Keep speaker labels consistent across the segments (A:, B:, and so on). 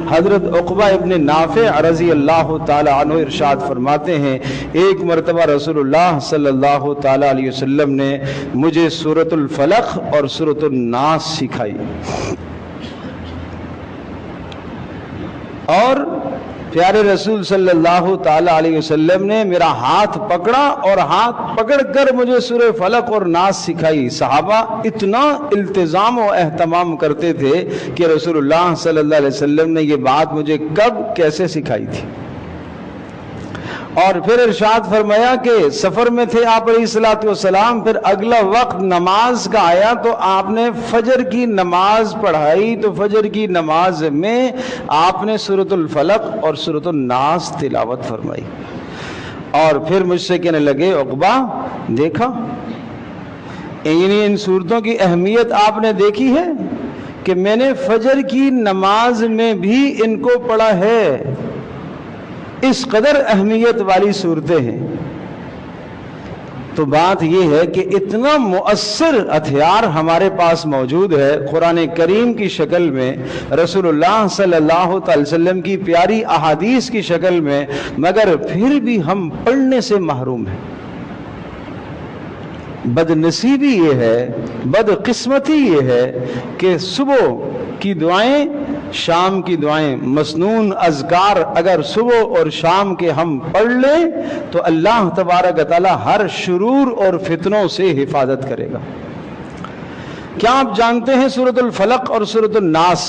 A: حضرت عقبہ ابن نافع رضی اللہ تعالی عنہ ارشاد فرماتے ہیں ایک مرتبہ رسول اللہ صلی اللہ تعالی علیہ وسلم نے مجھے سورۃ الفلق اور سورۃ الناس سکھائی، اور پیارے رسول صلی اللہ تعالی علیہ وسلم نے میرا ہاتھ پکڑا اور ہاتھ پکڑ کر مجھے سورہ فلق اور ناس سکھائی۔ صحابہ اتنا التزام و اہتمام کرتے تھے کہ رسول اللہ صلی اللہ علیہ وسلم نے یہ بات مجھے کب کیسے سکھائی تھی۔ اور پھر ارشاد فرمایا کہ سفر میں تھے آپ علیہ الصلوۃ والسلام، پھر اگلا وقت نماز کا آیا تو آپ نے فجر کی نماز پڑھائی، تو فجر کی نماز میں آپ نے سورۃ الفلق اور سورۃ الناس تلاوت فرمائی، اور پھر مجھ سے کہنے لگے عقبہ دیکھا، یعنی ان صورتوں کی اہمیت آپ نے دیکھی ہے کہ میں نے فجر کی نماز میں بھی ان کو پڑھا ہے، اس قدر اہمیت والی صورتیں ہیں۔ تو بات یہ ہے کہ اتنا مؤثر ہتھیار ہمارے پاس موجود ہے قرآن کریم کی شکل میں، رسول اللہ صلی اللہ علیہ وسلم کی پیاری احادیث کی شکل میں، مگر پھر بھی ہم پڑھنے سے محروم ہیں۔ بد نصیبی یہ ہے، بد قسمتی یہ ہے کہ صبح کی دعائیں، شام کی دعائیں، مسنون اذکار اگر صبح اور شام کے ہم پڑھ لیں تو اللہ تبارک و تعالی ہر شرور اور فتنوں سے حفاظت کرے گا۔ کیا آپ جانتے ہیں سورۃ الفلق اور سورۃ الناس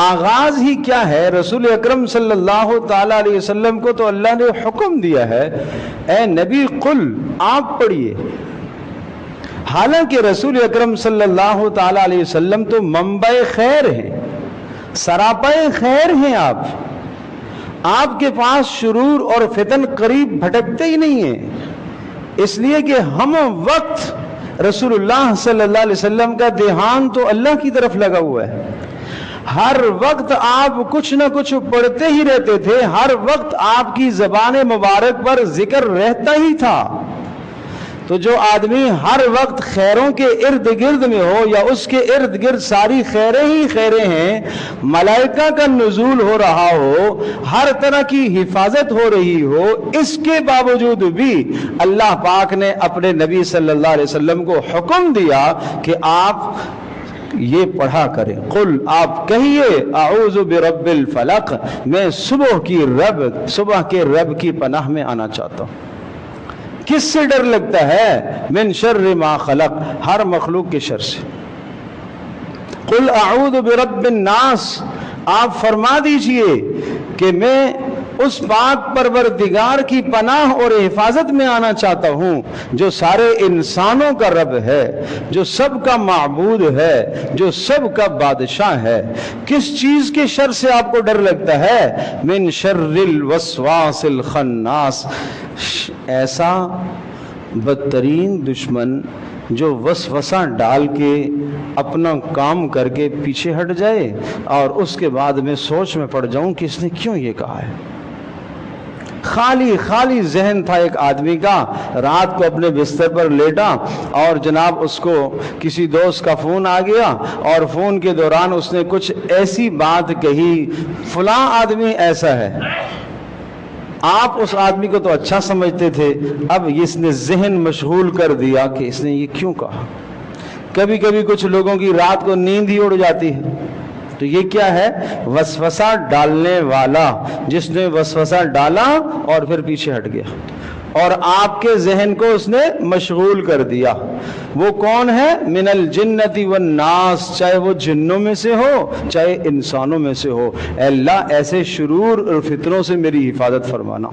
A: آغاز ہی کیا ہے؟ رسول اکرم صلی اللہ تعالی علیہ وسلم کو تو اللہ نے حکم دیا ہے، اے نبی قل، آپ پڑھیے۔ حالانکہ رسول اکرم صلی اللہ تعالی علیہ وسلم تو منبع خیر ہیں، سراپائے خیر ہیں، آپ کے پاس شرور اور فتن قریب بھٹکتے ہی نہیں ہیں، اس لیے کہ ہم وقت رسول اللہ صلی اللہ علیہ وسلم کا دھیان تو اللہ کی طرف لگا ہوا ہے۔ ہر وقت آپ کچھ نہ کچھ پڑھتے ہی رہتے تھے، ہر وقت آپ کی زبان مبارک پر ذکر رہتا ہی تھا۔ تو جو آدمی ہر وقت خیروں کے ارد گرد میں ہو، یا اس کے ارد گرد ساری خیریں ہی خیریں ہیں، ملائکہ کا نزول ہو رہا ہو، ہر طرح کی حفاظت ہو رہی ہو، اس کے باوجود بھی اللہ پاک نے اپنے نبی صلی اللہ علیہ وسلم کو حکم دیا کہ آپ یہ پڑھا کریں۔ قل، آپ کہیے، اعوذ برب الفلق، میں صبح کے رب کی پناہ میں آنا چاہتا ہوں۔ کس سے ڈر لگتا ہے؟ من شر ما خلق، ہر مخلوق کے شر سے۔ قل اعوذ برب الناس، آپ فرما دیجئے کہ میں اس پاک پروردگار کی پناہ اور حفاظت میں آنا چاہتا ہوں جو سارے انسانوں کا رب ہے، جو سب کا معبود ہے، جو سب کا بادشاہ ہے۔ کس چیز کے شر سے آپ کو ڈر لگتا ہے؟ من شر الوسواس الخناس، ایسا بدترین دشمن جو وسوسہ ڈال کے اپنا کام کر کے پیچھے ہٹ جائے اور اس کے بعد میں سوچ میں پڑ جاؤں کہ اس نے کیوں یہ کہا ہے۔ خالی ذہن تھا ایک آدمی کا، رات کو اپنے بستر پر لیٹا اور جناب اس کو کسی دوست کا فون آ گیا، اور فون کے دوران اس نے کچھ ایسی بات کہی، فلاں آدمی ایسا ہے۔ آپ اس آدمی کو تو اچھا سمجھتے تھے، اب اس نے ذہن مشغول کر دیا کہ اس نے یہ کیوں کہا۔ کبھی کبھی کچھ لوگوں کی رات کو نیند ہی اڑ جاتی ہے، تو یہ کیا ہے؟ وسوسہ ڈالنے والا، جس نے وسوسہ ڈالا اور پھر پیچھے ہٹ گیا اور آپ کے ذہن کو اس نے مشغول کر دیا۔ وہ کون ہے؟ من الجنت والناس، چاہے وہ جنوں میں سے ہو چاہے انسانوں میں سے ہو۔ اے اللہ ایسے شرور اور فتنوں سے میری حفاظت فرمانا۔